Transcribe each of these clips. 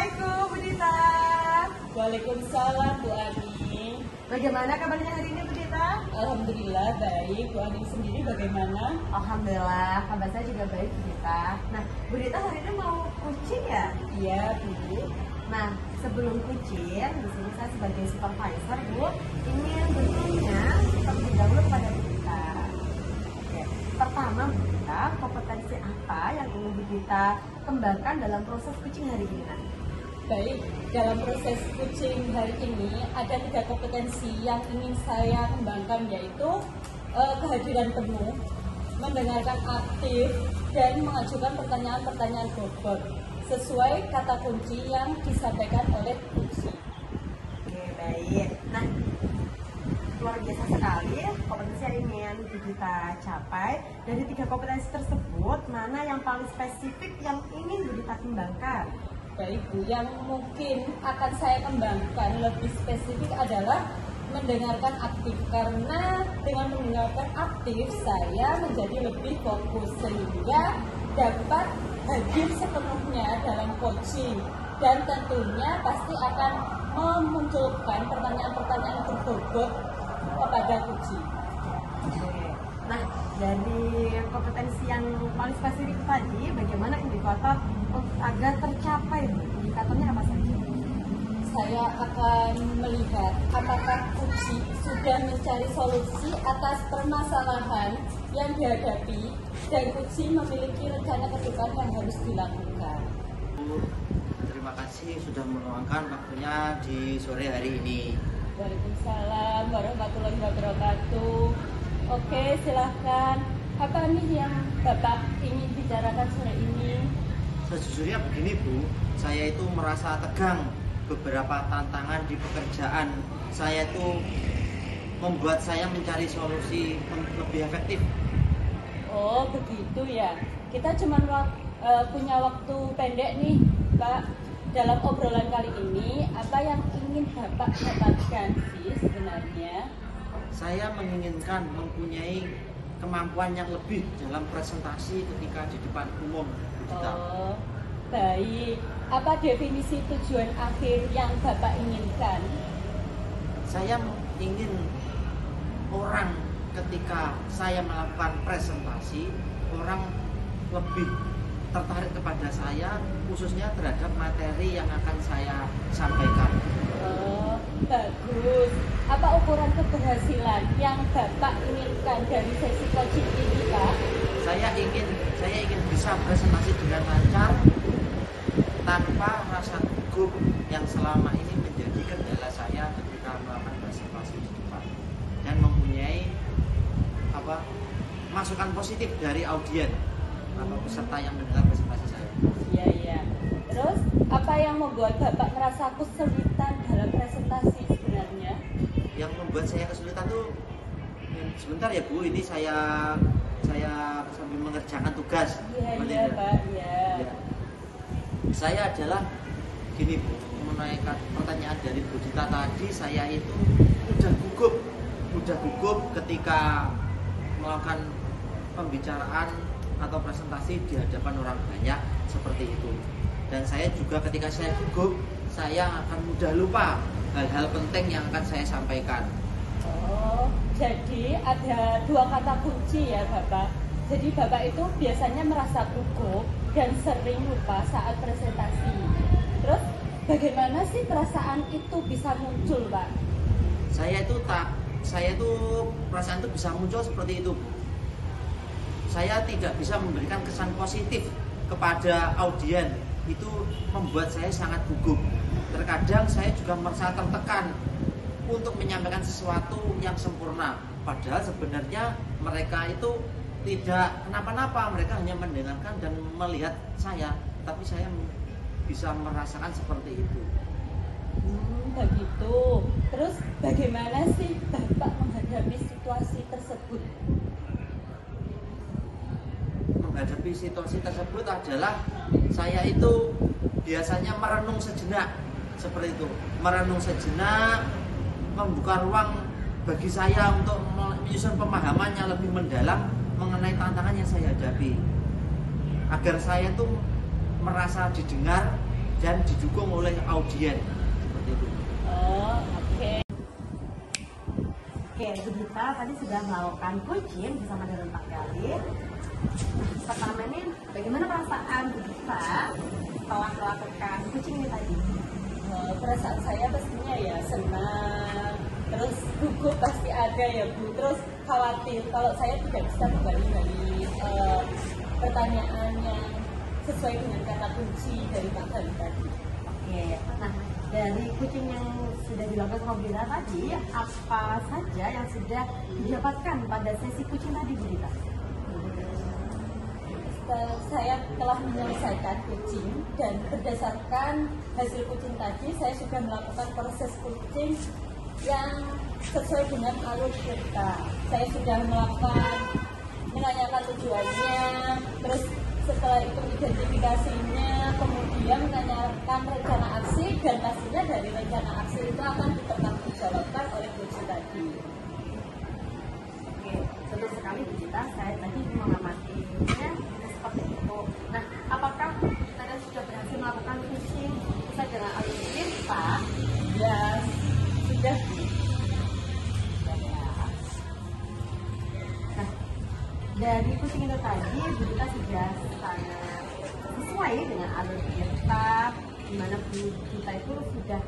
Assalamualaikum Bu Dita. Waalaikumsalam Bu Ani. Bagaimana kabarnya hari ini Bu Dita? Alhamdulillah baik. Bu Ani sendiri bagaimana? Alhamdulillah, kabar saya juga baik Bu Dita. Nah, Bu Dita hari ini mau kucing ya? Iya Bu. Nah, sebelum kucing, di sini saya sebagai supervisor Bu, ingin bertanya terlebih dahulu kepada Bu Dita. Oke, pertama Bu Dita, kompetensi apa yang ingin Bu Dita kembangkan dalam proses kucing hari ini? Baik, dalam proses kucing hari ini ada 3 kompetensi yang ingin saya kembangkan, yaitu kehadiran penuh, mendengarkan aktif, dan mengajukan pertanyaan-pertanyaan bobot sesuai kata kunci yang disampaikan oleh kucing. Oke, baik. Nah, luar biasa sekali kompetensi yang ingin kita capai. Dari 3 kompetensi tersebut, mana yang paling spesifik yang ingin kita kembangkan? Baik Bu, yang mungkin akan saya kembangkan lebih spesifik adalah mendengarkan aktif, karena dengan mendengarkan aktif saya menjadi lebih fokus sehingga dapat hadir sepenuhnya dalam coaching, dan tentunya pasti akan memunculkan pertanyaan-pertanyaan berbobot kepada kucing. Nah, dari kompetensi yang paling spesifik tadi, bagaimana indikator agar tercapai? Indikatornya apa saja? Saya akan melihat apakah kucing sudah mencari solusi atas permasalahan yang dihadapi dan kucing memiliki rencana ke depan yang harus dilakukan. Terima kasih sudah meluangkan waktunya di sore hari ini. Waalaikumsalam warahmatullahi wabarakatuh. Oke, silahkan. Apa nih yang Bapak ingin bicarakan sore ini? Sejujurnya begini Bu, saya itu merasa tegang. Beberapa tantangan di pekerjaan saya itu membuat saya mencari solusi lebih efektif. Oh, begitu ya. Kita cuma punya waktu pendek nih, Pak. Dalam obrolan kali ini, apa yang ingin Bapak dapatkan sih sebenarnya? Saya menginginkan mempunyai kemampuan yang lebih dalam presentasi ketika di depan umum. Oh, baik. Apa definisi tujuan akhir yang Bapak inginkan? Saya ingin orang ketika saya melakukan presentasi, orang lebih tertarik kepada saya, khususnya terhadap materi yang akan saya sampaikan. Oh, bagus. Apa ukuran keberhasilan yang Bapak inginkan dari sesi coaching ini, Pak? Saya ingin bisa presentasi dengan lancar tanpa rasa gugup yang selama ini menjadi kendala saya ketika melakukan presentasi di depan, dan mempunyai masukan positif dari audiens atau peserta yang mendengar presentasi saya. Iya, iya. Terus, apa yang membuat Bapak merasa kesulitan dalam presentasi sebenarnya? Yang membuat saya kesulitan tuh, sebentar ya Bu, ini saya sambil mengerjakan tugas. Iya, Pak, iya. Ya. Saya adalah gini Bu, menaikkan pertanyaan dari Bu Dita tadi, saya itu udah gugup ketika melakukan pembicaraan atau presentasi di hadapan orang banyak seperti itu. Dan saya juga ketika saya gugup, saya akan mudah lupa hal-hal penting yang akan saya sampaikan. Oh, jadi ada 2 kata kunci ya Bapak. Jadi Bapak itu biasanya merasa gugup dan sering lupa saat presentasi. Terus bagaimana sih perasaan itu bisa muncul, Pak? Saya itu perasaan itu bisa muncul seperti itu. Saya tidak bisa memberikan kesan positif kepada audiens, itu membuat saya sangat gugup. Terkadang saya juga merasa tertekan untuk menyampaikan sesuatu yang sempurna, padahal sebenarnya mereka itu tidak kenapa-napa, mereka hanya mendengarkan dan melihat saya, tapi saya bisa merasakan seperti itu. Begitu. Terus bagaimana sih Bapak menghadapi situasi tersebut? Menghadapi situasi tersebut adalah saya itu biasanya merenung sejenak, seperti itu. Merenung sejenak, membuka ruang bagi saya untuk menyusun pemahaman yang lebih mendalam mengenai tantangan yang saya hadapi, agar saya tuh merasa didengar dan didukung oleh audien seperti itu. Oh, oke. Oke, Budita tadi sudah melakukan kucing bersama dengan Pak Galih. Pertama ini, bagaimana perasaan Budita setelah melakukan kucing ini tadi? Perasaan saya pastinya ya senang, terus gugup pasti ada ya Bu, terus khawatir kalau saya tidak bisa menggali pertanyaan yang sesuai dengan kata kunci dari Pak Galih tadi. Oke, nah dari kucing yang sudah dilakukan sama Budita tadi, apa saja yang sudah didapatkan pada sesi kucing tadi Budita? Saya telah menyelesaikan kucing dan berdasarkan hasil kucing tadi saya sudah melakukan proses kucing yang sesuai dengan alur cerita. Saya sudah melakukan menanyakan tujuannya, terus setelah itu identifikasinya, kemudian menanyakan rencana aksi, dan pastinya dari rencana aksi itu akan dipertanggungjawabkan oleh kucing tadi. Oke, senang sekali Budita, saya tadi mengamatinya seperti itu. Nah, apakah Budita sudah berhasil melakukan kucing sesuai dengan alur cerita? Ya, sudah. Nah, dari kucing itu tadi Budita sudah sangat sesuai dengan alur cerita, di mana Budita itu sudah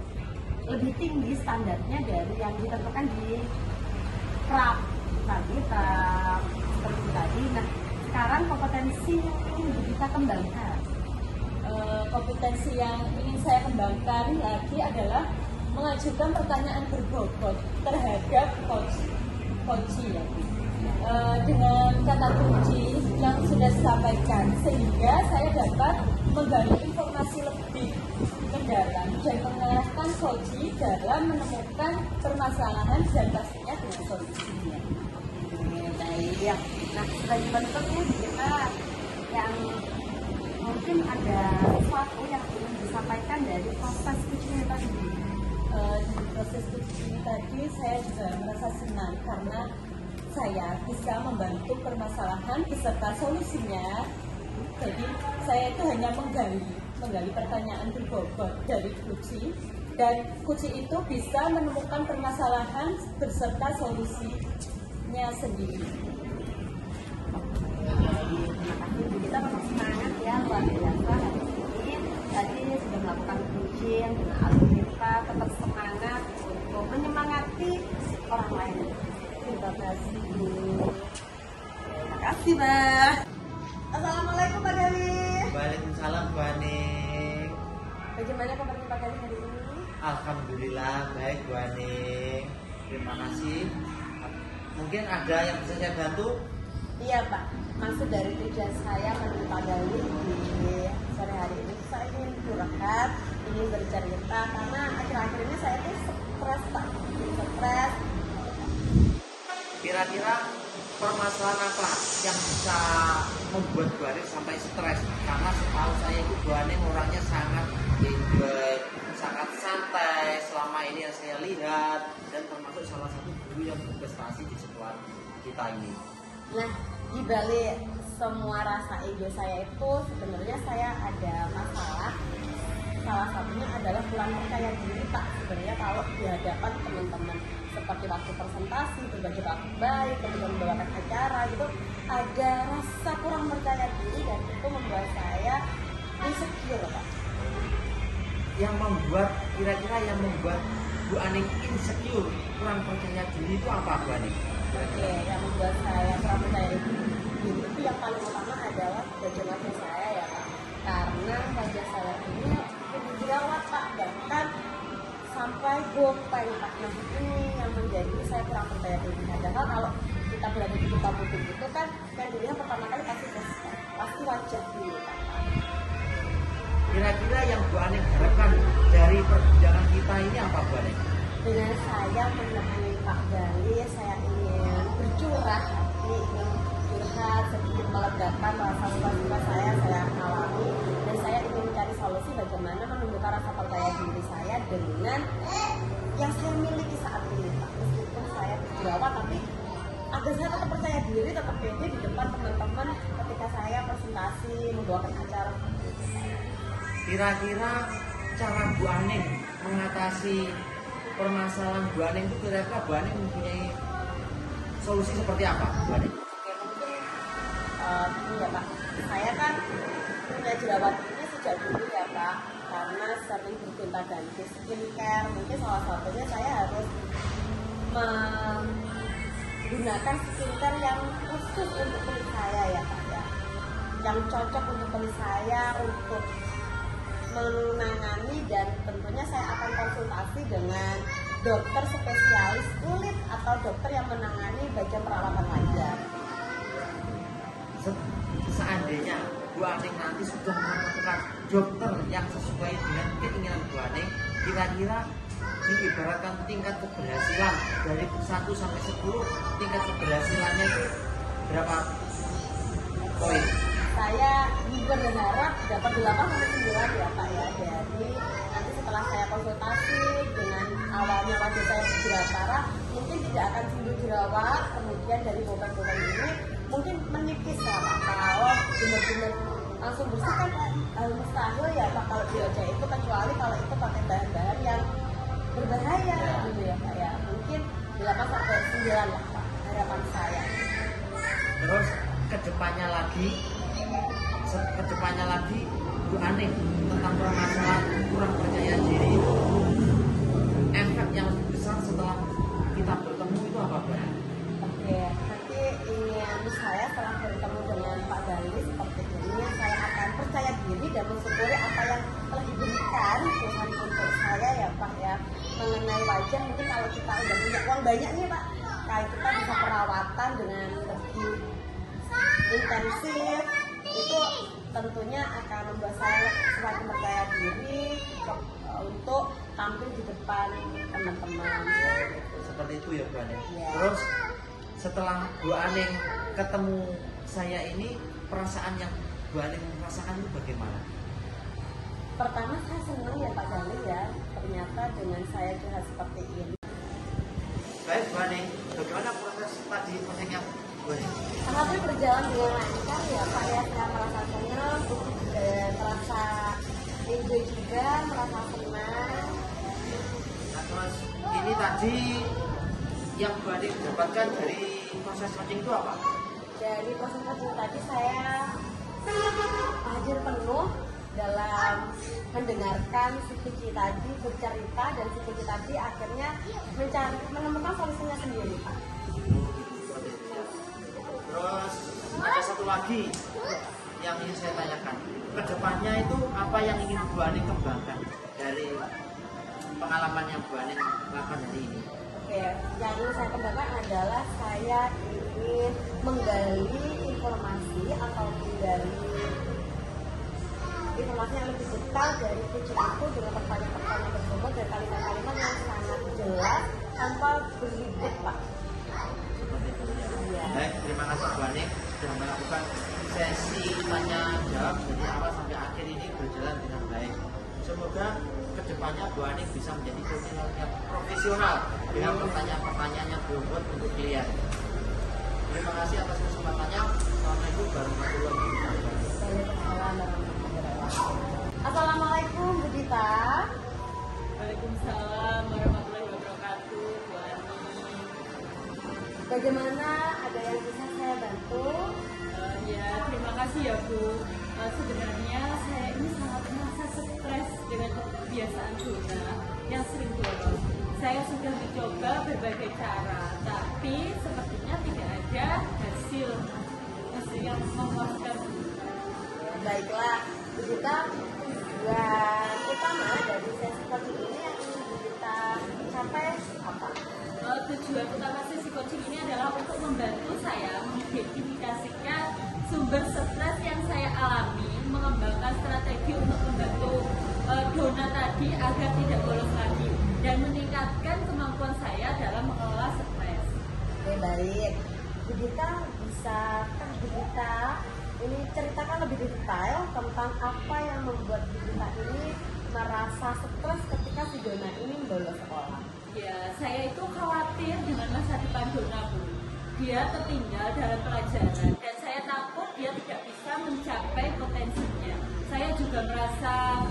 lebih tinggi standarnya dari yang ditentukan di PRAP tadi, seperti tadi. Nah, sekarang kompetensi yang Budita kembangkan. Kompetensi yang ingin saya kembangkan lagi adalah mengajukan pertanyaan berbobot terhadap coach ya. Dengan kata kunci yang sudah disampaikan sehingga saya dapat menggali informasi lebih mendalam dan mengarahkan coach dalam menemukan permasalahan dan pastinya dengan solusinya. Baik. Nah, sebagai bentuknya kita yang mungkin ada sesuatu yang ingin disampaikan dari proses kucing tadi. Di proses kucing tadi saya juga merasa senang karena saya bisa membantu permasalahan beserta solusinya. Jadi saya itu hanya menggali pertanyaan berbobot dari kucing, dan kucing itu bisa menemukan permasalahan beserta solusinya sendiri. Terima kasih, kita tetap semangat ya, luar biasa hari ini. Tadi sudah melakukan kucing dengan alur kita, tetap semangat untuk menyemangati orang lain. Terima kasih. Terima kasih, Mbak. Assalamualaikum Pak Galih. Waalaikumsalam Bu Aning. Bagaimana kabarnya Pak Galih hari ini? Alhamdulillah baik Bu Aning. Terima kasih. Mungkin ada yang bisa saya bantu? Iya Pak, maksud dari tujuan saya menemui Pak Galih di sore hari ini, saya ingin curhat, ingin bercerita karena akhir-akhir ini saya tuh stres Pak, stres. Kira-kira permasalahan apa yang bisa membuat Bu Aning sampai stres? Karena setahu saya itu Bu Aning orangnya sangat enjoy, sangat santai selama ini yang saya lihat, dan termasuk salah satu guru yang berprestasi di sekolah kita ini. Nah, di balik semua rasa ego saya itu sebenarnya saya ada masalah. Salah satunya adalah kurang percaya diri Pak. Sebenarnya kalau di hadapan teman-teman seperti waktu presentasi, berbagi waktu baik, kemudian membawakan acara gitu, ada rasa kurang percaya diri dan itu membuat saya insecure Pak. Yang membuat, kira-kira yang membuat Bu Aning insecure, kurang percaya diri itu apa Bu Aning? Oke, yang membuat saya kurang percaya diri itu yang paling utama adalah wajah saya ya Pak. Karena wajah saya ini jerawat Pak, bahkan sampai gopeng Pak. Nah ini yang menjadi saya kurang percaya diri. Padahal kalau kita berada di kota putih itu kan yang dilihat pertama kali pasti wajah dulu Pak. Kira-kira yang Bu Aning harapkan dari perbincangan kita ini apa Bu Aning? Dengan saya menemui Pak Galih, saya ingin bercurah hati, ingin curhat sedikit melegakan rasa suka saya alami, dan saya ingin mencari solusi bagaimana menumbuhkan rasa percaya diri saya dengan yang saya miliki saat ini Pak. Meskipun saya berjerawat tapi agar saya tetap percaya diri, tetap pede di depan teman-teman ketika saya presentasi membawakan acara. Kira-kira cara Bu Aning mengatasi permasalahan Bu Aning itu kira-kira Bu Aning mempunyai solusi seperti apa, Bu Aning? Oke, mungkin ini ya Pak, saya kan punya jerawat ini sejak dulu ya Pak, karena sering bergonta-ganti skincare. Mungkin salah satunya saya harus menggunakan skincare yang khusus untuk kulit saya ya Pak ya, yang cocok untuk kulit saya untuk menangani, dan tentunya saya akan konsultasi dengan dokter spesialis kulit atau dokter yang menangani bagian perawatan wajah. Seandainya Bu Aning nanti sudah menemukan dokter yang sesuai dengan keinginan Bu Aning, kira-kira diibaratkan tingkat keberhasilan dari 1 sampai 10, tingkat keberhasilannya itu berapa poin? Saya berharap dapat 8 sampai 9 ya Pak ya. Jadi nanti setelah saya konsultasi, dengan awalnya wajah saya berjerawat parah, mungkin tidak akan timbul jerawat, kemudian dari beban-beban ini mungkin menipis lah Pak. Kalau benar-benar langsung bersih kan mustahil ya Pak kalau di wajah itu, kecuali kalau itu pakai bahan-bahan yang berbahaya gitu ya Pak ya. Mungkin 8 sampai 9 lah Pak harapan saya. Terus kedepannya lagi Bu Aning tentang permasalahan kurang percaya diri itu, efek yang lebih besar setelah kita bertemu itu apa Bu Aning? Oke, nanti ingin saya setelah bertemu dengan Pak Gali seperti ini, saya akan percaya diri dan mensyukuri apa yang telah diberikan Tuhan untuk saya ya Pak ya. Mengenai wajah, mungkin kalau kita udah punya uang banyak nih Pak, kayak kita bisa perawatan dengan lebih intensif, itu tentunya akan membuat saya semakin percaya diri untuk tampil di depan teman-teman. Seperti itu ya Bu Aning. Ya. Terus setelah Bu Aning ketemu saya ini, perasaan yang Bu Aning merasakan itu bagaimana? Pertama saya senang ya Pak Gali ya, ternyata dengan saya curhat seperti ini. Baik Bu Aning, bagaimana proses prosesnya Bu Aning? Alhamdulillah berjalan dengan lancar ya Pak ya, saya merasa senang, merasa enjoy juga, merasa senang. Nah, terus ini tadi yang Bu Aning dapatkan dari proses coaching itu apa? Dari proses coaching tadi saya hadir penuh dalam mendengarkan si Cici tadi bercerita, dan si Cici tadi akhirnya menemukan solusinya sendiri Pak. Terus ada satu lagi yang ingin saya tanyakan, kedepannya itu apa yang ingin Bu Aning kembangkan dari pengalaman yang Bu Aning lakukan hari ini? Oke, yang ingin saya kembangkan adalah saya ingin menggali informasi ataupun dari informasi yang lebih detail dari kucing itu dengan pertanyaan-pertanyaan tersebut dan kalimat-kalimat yang sangat jelas tanpa berlibat Pak. Seperti itu ya. Iya. Baik, terima kasih Bu Aning sudah melakukan sesi tanya jawab dari awal sampai akhir ini berjalan dengan baik. Semoga kedepannya Bu Aning bisa menjadi profesional yang profesional dengan pertanyaan-pertanyaan yang berbobot untuk klien. Terima kasih atas kesempatannya. Assalamualaikum warahmatullahi wabarakatuh. Assalamualaikum Bu Dita. Waalaikumsalam warahmatullahi wabarakatuh, Bu Ani. Bagaimana, ada yang bisa saya bantu? Ya, terima kasih ya Bu. Sebenarnya saya ini sangat merasa stres dengan kebiasaan zona yang sering bolos. Saya sudah mencoba berbagai cara, tapi sepertinya tidak ada hasil yang memuaskan. Baiklah, Bu Dita, tujuan utama dari sesi coaching ini yang ingin Bu Dita capai apa? Tujuan utama sesi coaching ini adalah untuk membantu saya mengidentifikasikan sumber stres yang saya alami, mengembangkan strategi untuk membantu dona tadi agar tidak bolos lagi, dan meningkatkan kemampuan saya dalam mengelola stres. Oke, baik. Bu Dita, bisakah Bu Dita ini ceritakan lebih detail tentang apa yang membuat Bu Dita ini merasa stres ketika si dona ini bolos sekolah? Ya, saya itu khawatir dengan masa depan dona Bu. Dia tertinggal dalam pelajaran dan saya takut dia tidak bisa mencapai potensinya. Saya juga merasa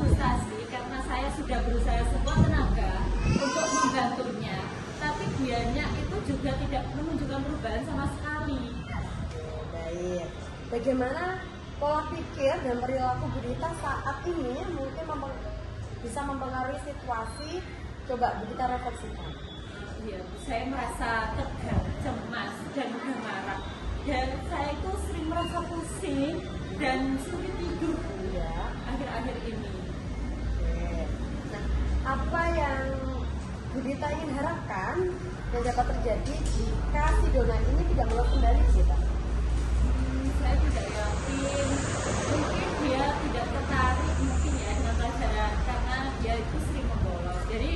kemudiannya itu juga tidak menunjukkan perubahan sama sekali. Baik. Bagaimana pola pikir dan perilaku Bu Dita saat ini mungkin bisa mempengaruhi situasi? Coba Bu Dita refleksikan. Iya, saya merasa tegang, cemas, dan mudah marah. Dan saya itu sering merasa pusing dan sulit tidur Ya. akhir-akhir ini. Oke. Nah, apa yang Bu Dita ingin harapkan yang dapat terjadi jika si dona ini tidak mengulang kembali, Bu Dita? Saya tidak yakin, mungkin dia tidak tertarik mungkin ya dengan pelajaran karena dia itu sering membolos. Jadi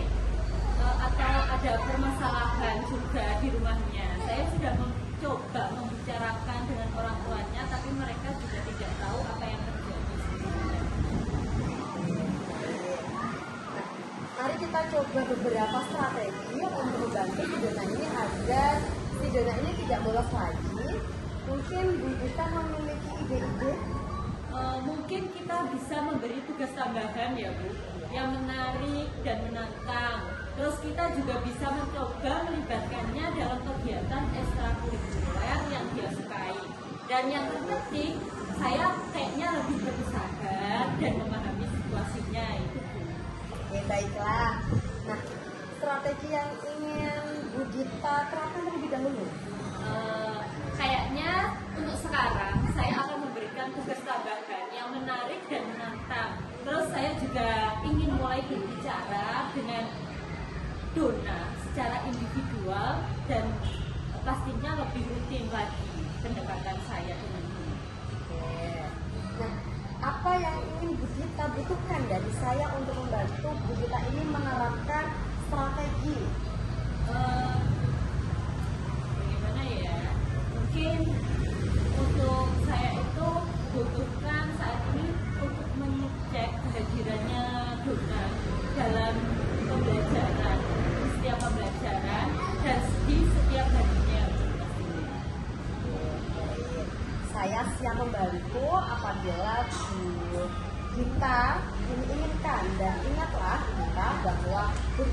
atau ada permasalahan juga di rumahnya. Saya sudah mencoba membicarakan dengan orang tuanya, tapi mereka juga tidak tahu apa yang terjadi sebenarnya. Nah, mari kita coba beberapa strategi untuk membantu si dona ini agar si dona ini tidak bolos lagi. Mungkin Bu Dita memiliki ide-ide. Mungkin kita bisa memberi tugas tambahan ya Bu, yang menarik dan menantang. Terus kita juga bisa mencoba melibatkannya dalam kegiatan ekstrakurikuler yang dia sukai. Dan yang terpenting, saya kayaknya lebih berusaha dan memahami situasinya itu Bu. Oke, baiklah. Nah, strategi yang ingin Bu Dita terapkan terlebih dahulu. Kayaknya untuk sekarang saya akan memberikan tugas tambahan yang menarik dan menantang. Terus saya juga ingin mulai berbicara dengan dona secara individual dan pastinya lebih rutin lagi pendekatan saya dengan dia. Oke. Nah, apa yang ingin Bu Dita butuhkan dari saya untuk membantu Bu Dita ini menerapkan strategi? Bagaimana ya? Mungkin untuk saya itu butuhkan saat ini untuk mengecek kehadirannya dona dalam pembelajaran, di setiap pembelajaran dan di setiap harinya. Saya siap membantu apabila Bu Dita menginginkan, dan ingatlah Bu Dita bahwa Bu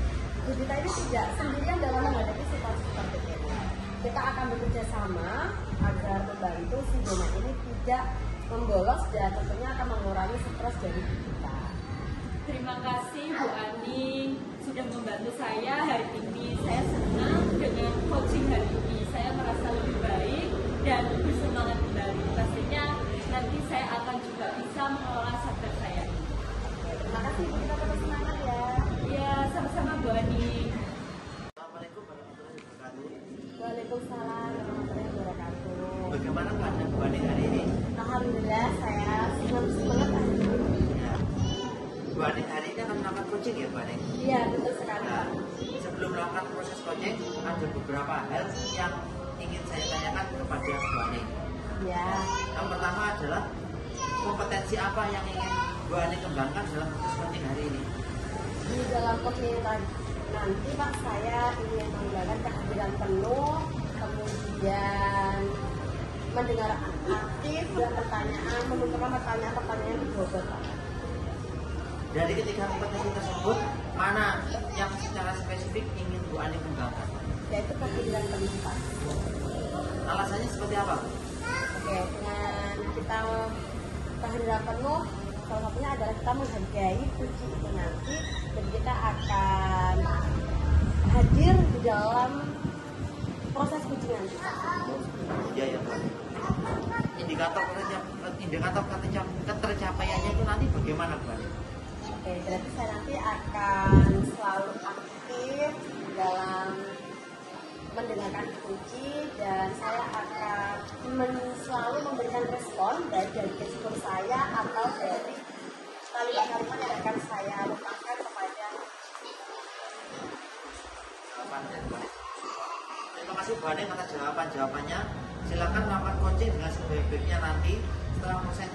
Dita ini tidak sendirian dalam menghadapi situasi seperti ini. Kita akan bekerja sama agar membantu si dona ini tidak membolos dan tentunya akan mengurangi stres dari Bu Dita. Terima kasih Bu Ani sudah membantu saya hari ini. Saya senang dengan coaching hari ini. Saya merasa lebih baik dan lebih semangat kembali. Pastinya nanti saya akan juga bisa mengelola sabar saya. Terima kasih Bu Dita, tetap semangat ya. Iya, sama-sama Bu Ani. Assalamualaikum warahmatullahi wabarakatuh. Waalaikumsalam warahmatullahi wabarakatuh. Bagaimana keadaan Bu Ani hari ini? Alhamdulillah saya senang banget hari ini. Ya. Bu Ani hari ini akan melakukan coaching ya Bu Ani? Iya, betul sekali. Nah, sebelum melakukan proses coaching, ada beberapa hal yang ingin saya tanyakan kepada Bu Ani. Ya, Yang pertama adalah kompetensi apa yang ingin Bu Ani kembangkan dalam proses coaching hari ini? di dalam coaching nanti Pak, saya ingin menggunakan kehadiran penuh, kemudian mendengar aktif dan pertanyaan, menentukan pertanyaan-pertanyaan yang dijawab Pak. Dari ketiga kompetensi tersebut, mana yang secara spesifik ingin Bu Ani kembangkan? Yaitu kehadiran penuh Pak. Alasannya seperti apa? Oke, dengan kita kehadiran penuh, salah satunya adalah kita menghargai kunci itu nanti, dan kita akan hadir di dalam proses kunci nanti. Iya ya Bu Ani. Indikator ketercapaiannya itu nanti bagaimana Bu Ani? Oke, berarti saya nanti akan selalu aktif dalam mendengarkan kunci, dan saya akan selalu memberikan respon baik dari respon saya atau dari kalimat-kalimat yang akan saya lupakan kepada. Terima kasih Bu Ani atas jawabannya. Silakan melakukan coaching dengan sebaik-baiknya nanti. Setelah proses